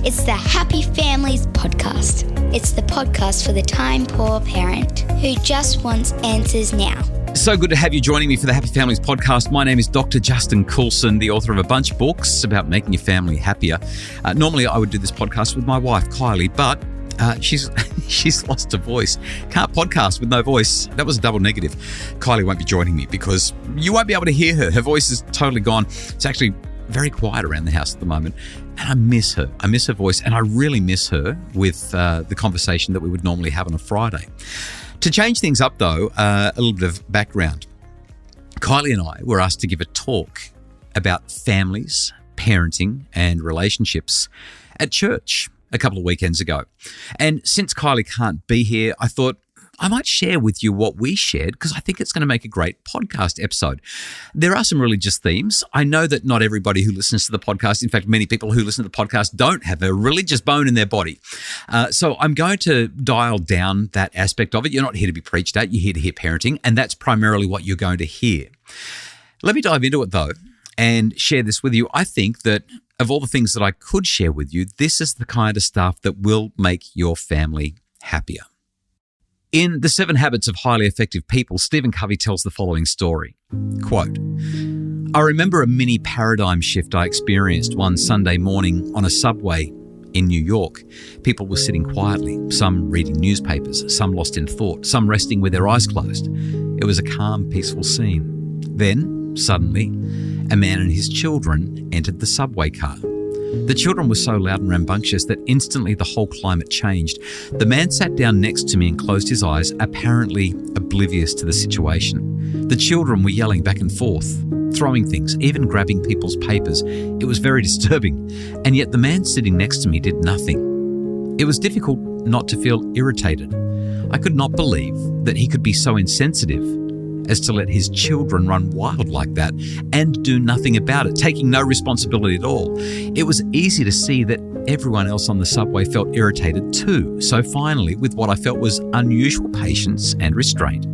It's the Happy Families Podcast. It's the podcast for the time-poor parent who just wants answers now. So good to have you joining me for the Happy Families Podcast. My name is Dr. Justin Coulson, the author of a bunch of books about making your family happier. Normally, I would do this podcast with my wife, Kylie, but she's lost her voice. Can't podcast with no voice. That was a double negative. Kylie won't be joining me because you won't be able to hear her. Her voice is totally gone. It's actually very quiet around the house at the moment. And I miss her. I miss her voice, and I really miss her with the conversation that we would normally have on a Friday. To change things up, though, a little bit of background. Kylie and I were asked to give a talk about families, parenting, and relationships at church a couple of weekends ago. And since Kylie can't be here, I thought I might share with you what we shared because I think it's going to make a great podcast episode. There are some religious themes. I know that not everybody who listens to the podcast, in fact, many people who listen to the podcast don't have a religious bone in their body. So I'm going to dial down that aspect of it. You're not here to be preached at. You're here to hear parenting, and that's primarily what you're going to hear. Let me dive into it, though, and share this with you. I think that of all the things that I could share with you, this is the kind of stuff that will make your family happier. In The 7 Habits of Highly Effective People, Stephen Covey tells the following story. Quote, I remember a mini paradigm shift I experienced one Sunday morning on a subway in New York. People were sitting quietly, some reading newspapers, some lost in thought, some resting with their eyes closed. It was a calm, peaceful scene. Then, suddenly, a man and his children entered the subway car. The children were so loud and rambunctious that instantly the whole climate changed. The man sat down next to me and closed his eyes, apparently oblivious to the situation. The children were yelling back and forth, throwing things, even grabbing people's papers. It was very disturbing, and yet the man sitting next to me did nothing. It was difficult not to feel irritated. I could not believe that he could be so insensitive as to let his children run wild like that and do nothing about it, taking no responsibility at all. It was easy to see that everyone else on the subway felt irritated too. So finally, with what I felt was unusual patience and restraint,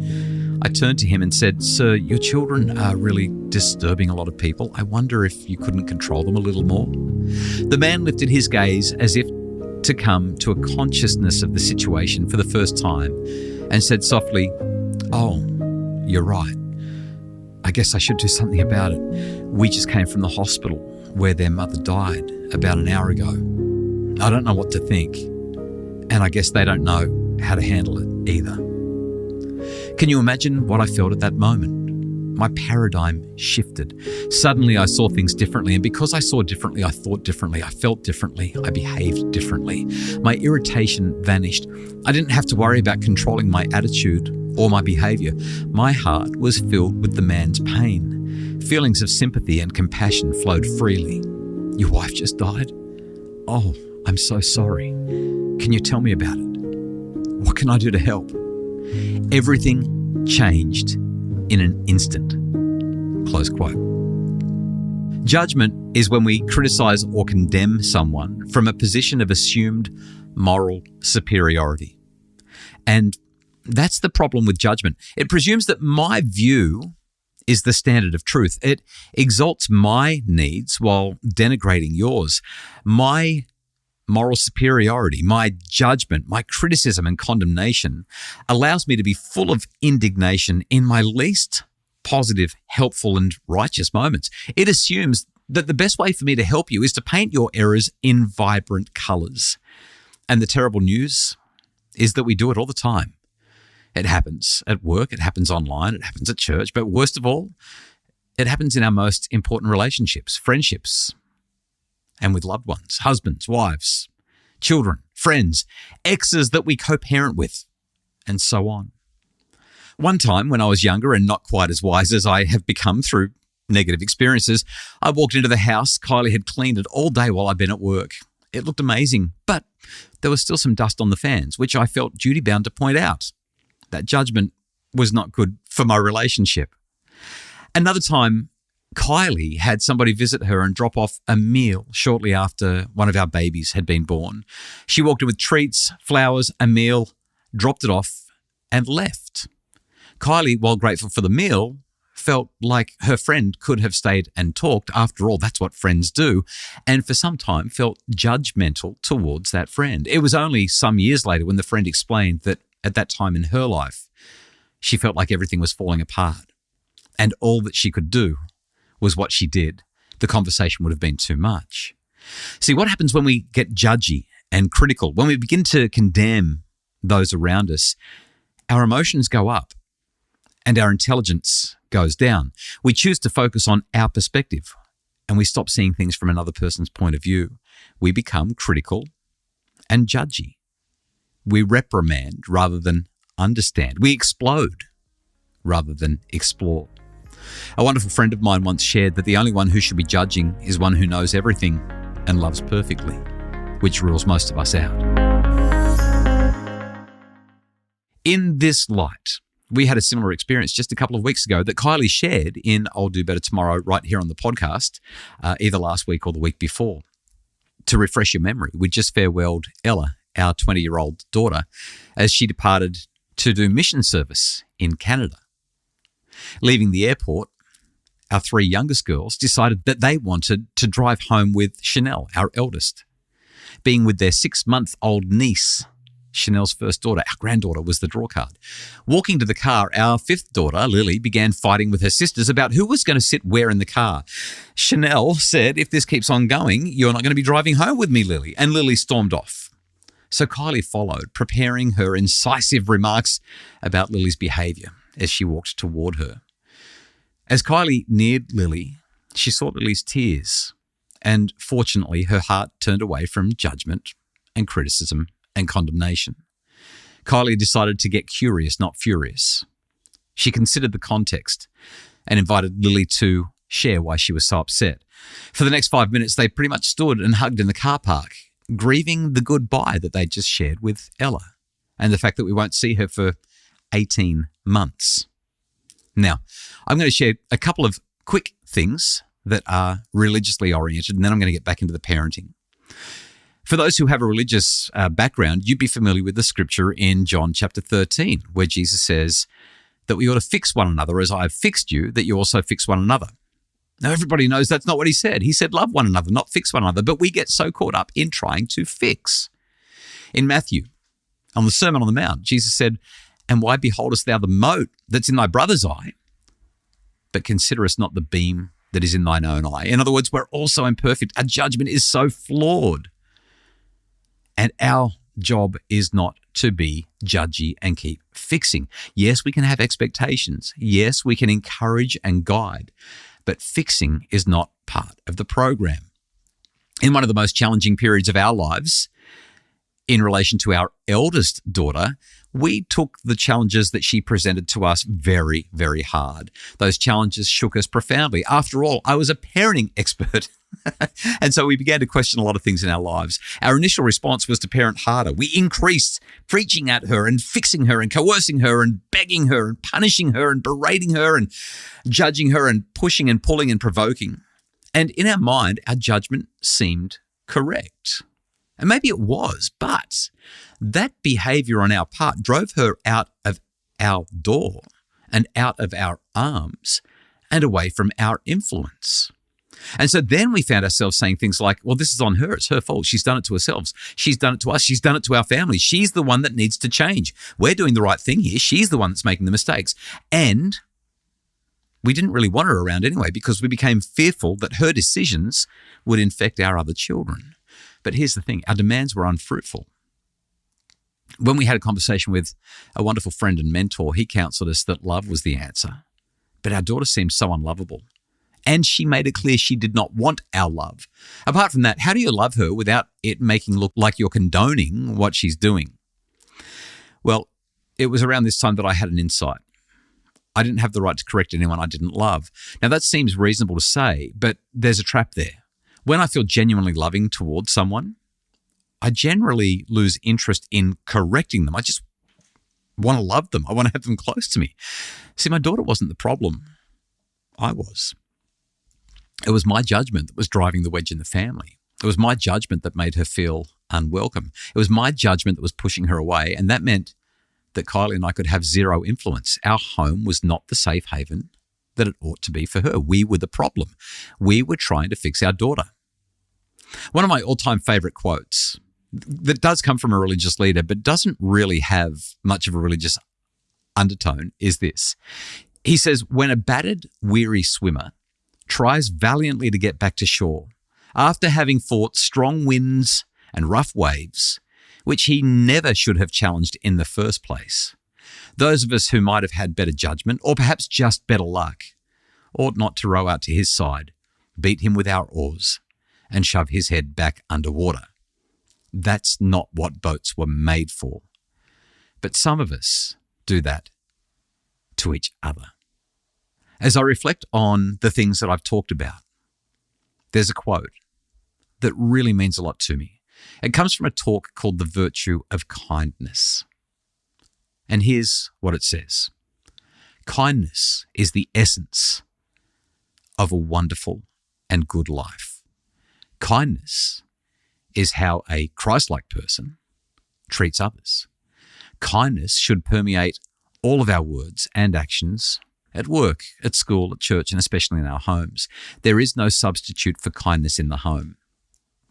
I turned to him and said, Sir, your children are really disturbing a lot of people. I wonder if you couldn't control them a little more. The man lifted his gaze as if to come to a consciousness of the situation for the first time and said softly, Oh, you're right. I guess I should do something about it. We just came from the hospital where their mother died about an hour ago. I don't know what to think, and I guess they don't know how to handle it either. Can you imagine what I felt at that moment? My paradigm shifted. Suddenly I saw things differently, and because I saw differently, I thought differently, I felt differently, I behaved differently. My irritation vanished. I didn't have to worry about controlling my attitude or my behavior. My heart was filled with the man's pain. Feelings of sympathy and compassion flowed freely. Your wife just died? Oh, I'm so sorry. Can you tell me about it? What can I do to help? Everything changed in an instant. Close quote. Judgment is when we criticize or condemn someone from a position of assumed moral superiority. And that's the problem with judgment. It presumes that my view is the standard of truth. It exalts my needs while denigrating yours. My moral superiority, my judgment, my criticism and condemnation allows me to be full of indignation in my least positive, helpful, and righteous moments. It assumes that the best way for me to help you is to paint your errors in vibrant colors. And the terrible news is that we do it all the time. It happens at work, it happens online, it happens at church, but worst of all, it happens in our most important relationships, friendships, and with loved ones, husbands, wives, children, friends, exes that we co-parent with, and so on. One time when I was younger and not quite as wise as I have become through negative experiences, I walked into the house. Kylie had cleaned it all day while I'd been at work. It looked amazing, but there was still some dust on the fans, which I felt duty-bound to point out. That judgment was not good for my relationship. Another time, Kylie had somebody visit her and drop off a meal shortly after one of our babies had been born. She walked in with treats, flowers, a meal, dropped it off, and left. Kylie, while grateful for the meal, felt like her friend could have stayed and talked. After all, that's what friends do. And for some time felt judgmental towards that friend. It was only some years later when the friend explained that at that time in her life, she felt like everything was falling apart and all that she could do was what she did. The conversation would have been too much. See, what happens when we get judgy and critical, when we begin to condemn those around us, our emotions go up and our intelligence goes down. We choose to focus on our perspective and we stop seeing things from another person's point of view. We become critical and judgy. We reprimand rather than understand. We explode rather than explore. A wonderful friend of mine once shared that the only one who should be judging is one who knows everything and loves perfectly, which rules most of us out. In this light, we had a similar experience just a couple of weeks ago that Kylie shared in I'll Do Better Tomorrow right here on the podcast, either last week or the week before. To refresh your memory, we just farewelled Ella, our 20-year-old daughter, as she departed to do mission service in Canada. Leaving the airport, our three youngest girls decided that they wanted to drive home with Chanel, our eldest. Being with their 6-month-old niece, Chanel's first daughter, our granddaughter, was the draw card. Walking to the car, our 5th daughter, Lily, began fighting with her sisters about who was going to sit where in the car. Chanel said, "If this keeps on going, you're not going to be driving home with me, Lily." And Lily stormed off. So Kylie followed, preparing her incisive remarks about Lily's behaviour as she walked toward her. As Kylie neared Lily, she saw Lily's tears, and fortunately her heart turned away from judgment and criticism and condemnation. Kylie decided to get curious, not furious. She considered the context and invited Lily to share why she was so upset. For the next 5 minutes, they pretty much stood and hugged in the car park, grieving the goodbye that they just shared with Ella and the fact that we won't see her for 18 months. Now, I'm going to share a couple of quick things that are religiously oriented, and then I'm going to get back into the parenting. For those who have a religious background, you'd be familiar with the scripture in John chapter 13, where Jesus says that we ought to fix one another as I have fixed you, that you also fix one another. Now, everybody knows that's not what he said. He said love one another, not fix one another, but we get so caught up in trying to fix. In Matthew, on the Sermon on the Mount, Jesus said, "And why beholdest thou the mote that's in thy brother's eye, but considerest not the beam that is in thine own eye?" In other words, we're all so imperfect. Our judgment is so flawed. And our job is not to be judgy and keep fixing. Yes, we can have expectations. Yes, we can encourage and guide, but fixing is not part of the program. In one of the most challenging periods of our lives, in relation to our eldest daughter, we took the challenges that she presented to us very, very hard. Those challenges shook us profoundly. After all, I was a parenting expert. And so we began to question a lot of things in our lives. Our initial response was to parent harder. We increased preaching at her and fixing her and coercing her and begging her and punishing her and berating her and judging her and pushing and pulling and provoking. And in our mind, our judgment seemed correct. And maybe it was, but that behavior on our part drove her out of our door and out of our arms and away from our influence. And so then we found ourselves saying things like, well, this is on her. It's her fault. She's done it to herself. She's done it to us. She's done it to our family. She's the one that needs to change. We're doing the right thing here. She's the one that's making the mistakes. And we didn't really want her around anyway because we became fearful that her decisions would infect our other children. But here's the thing. Our demands were unfruitful. When we had a conversation with a wonderful friend and mentor, he counseled us that love was the answer. But our daughter seemed so unlovable. And she made it clear she did not want our love. Apart from that, how do you love her without it making look like you're condoning what she's doing? Well, it was around this time that I had an insight. I didn't have the right to correct anyone I didn't love. Now, that seems reasonable to say, but there's a trap there. When I feel genuinely loving towards someone, I generally lose interest in correcting them. I just want to love them. I want to have them close to me. See, my daughter wasn't the problem. I was. It was my judgment that was driving the wedge in the family. It was my judgment that made her feel unwelcome. It was my judgment that was pushing her away, and that meant that Kylie and I could have zero influence. Our home was not the safe haven that it ought to be for her. We were the problem. We were trying to fix our daughter. One of my all-time favorite quotes that does come from a religious leader but doesn't really have much of a religious undertone is this. He says, when a battered, weary swimmer tries valiantly to get back to shore after having fought strong winds and rough waves, which he never should have challenged in the first place, those of us who might have had better judgment or perhaps just better luck ought not to row out to his side, beat him with our oars, and shove his head back underwater. That's not what boats were made for. But some of us do that to each other. As I reflect on the things that I've talked about, there's a quote that really means a lot to me. It comes from a talk called The Virtue of Kindness. And here's what it says. Kindness is the essence of a wonderful and good life. Kindness is how a Christ-like person treats others. Kindness should permeate all of our words and actions at work, at school, at church, and especially in our homes. There is no substitute for kindness in the home.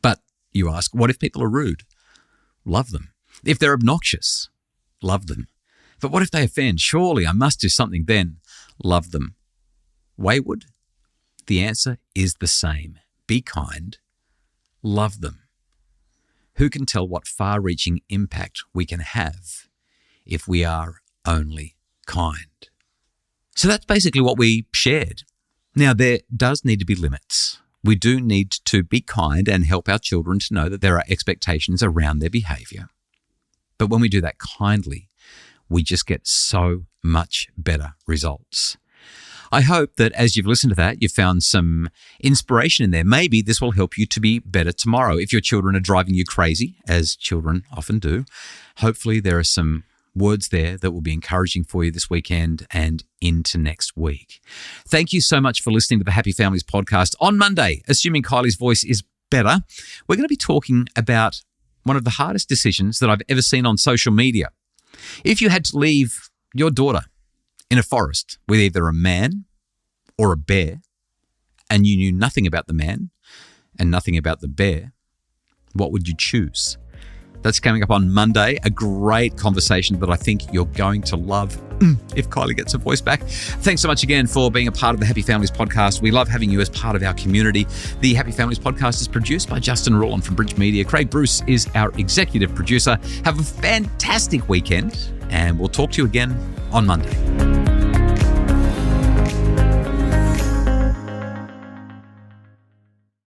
But you ask, what if people are rude? Love them. If they're obnoxious, love them. But what if they offend? Surely I must do something then. Love them. Wayward? The answer is the same. Be kind. Love them. Who can tell what far-reaching impact we can have if we are only kind? So that's basically what we shared. Now, there does need to be limits. We do need to be kind and help our children to know that there are expectations around their behavior. But when we do that kindly, we just get so much better results. I hope that as you've listened to that, you've found some inspiration in there. Maybe this will help you to be better tomorrow. If your children are driving you crazy, as children often do, hopefully there are some words there that will be encouraging for you this weekend and into next week. Thank you so much for listening to the Happy Families podcast. On Monday, assuming Kylie's voice is better, we're going to be talking about one of the hardest decisions that I've ever seen on social media. If you had to leave your daughter in a forest with either a man or a bear, and you knew nothing about the man and nothing about the bear, what would you choose? That's coming up on Monday, a great conversation that I think you're going to love if Kylie gets her voice back. Thanks so much again for being a part of the Happy Families podcast. We love having you as part of our community. The Happy Families podcast is produced by Justin Rowland from Bridge Media. Craig Bruce is our executive producer. Have a fantastic weekend, and we'll talk to you again on Monday.